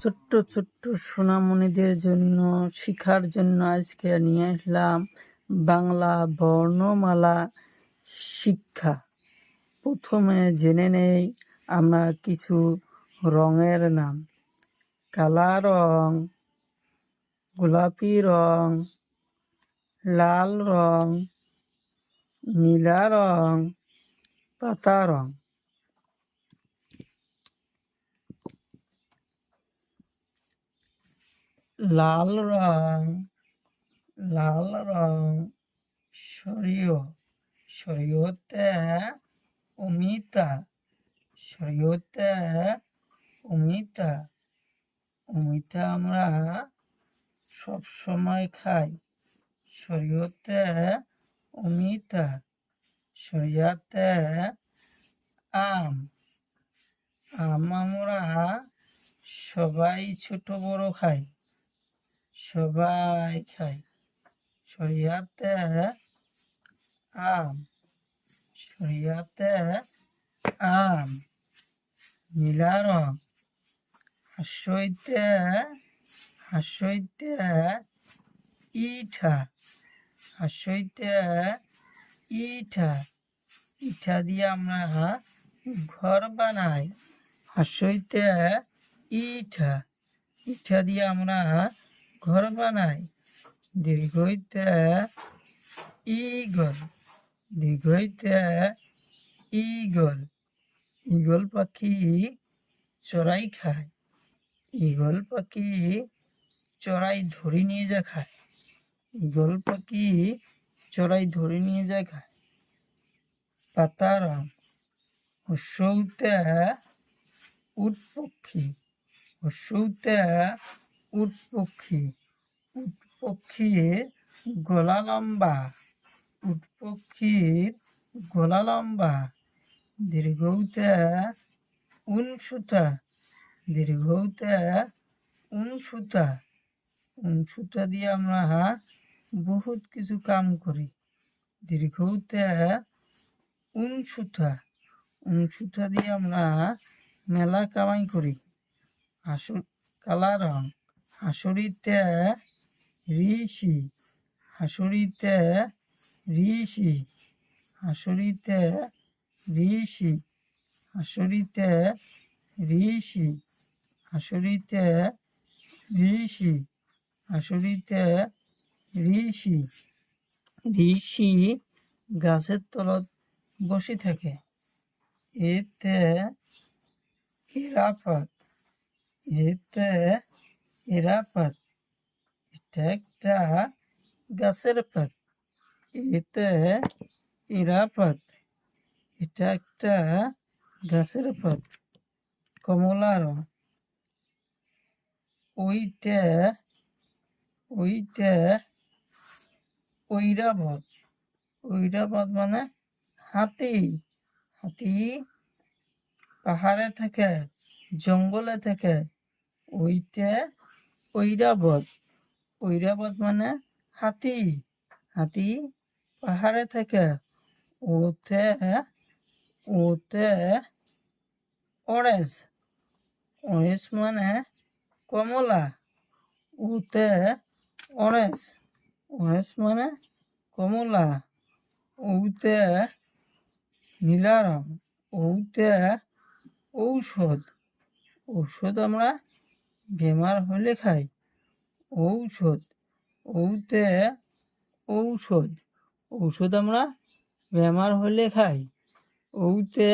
ছোট্ট ছোট্ট সোনামণিদের জন্য শিখার জন্য আজকে নিয়ে আসলাম বাংলা বর্ণমালা শিক্ষা। প্রথমে জেনে নেই আমরা কিছু রঙের নাম। কালা রং, গোলাপি রং, লাল রং, নীলা রং, পাতা রং। লাল রং শরীয়তে অমিতা, অমিতা আমরা সব সময় খাই। শরীয়তে অমিতা। শরিয়াতে আম, আমরা সবাই ছোট বড় খাই, সবাই খাই। শরিয়াতে আম, নীলা রং। হাসইতে ইটা, ইটা দিয়ে আমরা ঘর বানাই। হাসইতে ইটা দিয়ে আমরা ঘর বানাই। দীর্ঘইতে ঈগল, ঈগল পাখি চড়াই খায়, ঈগল পাখি চড়াই ধরে নিয়ে যা খায়, ঈগল পাখি চড়াই ধরে নিয়ে যা খায়। পাতা রং। হর্ষউতে উট পক্ষীর গলা লম্বা। দীর্ঘউতে উনসুতা দিয়ে আমরা বহুত কিছু কাম করি। দীর্ঘউতে উনসুতা দিয়ে আমরা মেলা কামাই করি। কালা রং। হাসুরিতে ঋষি, ঋষি গাছের তলত বসে থাকে। এতে এরাফাত, এটা একটা গাছের পাত। এতে এরাফাত, এটা একটা গাছের পাত। কমলা রং। ওইতে ঐরাবত মানে হাতি পাহাড়ে থাকে, জঙ্গলে থাকে। ওইতে ঐরাবত মানে হাতি পাহাড়ে থাকে। ওতে অরেঞ্জ মানে কমলা। ওতে অরেঞ্জ মানে কমলা। ওতে নীলা রং। ওতে ঔষধ আমরা বেমার হলে খাই। ওতে ঔষধ আমরা বেমার হলে খাই। ওতে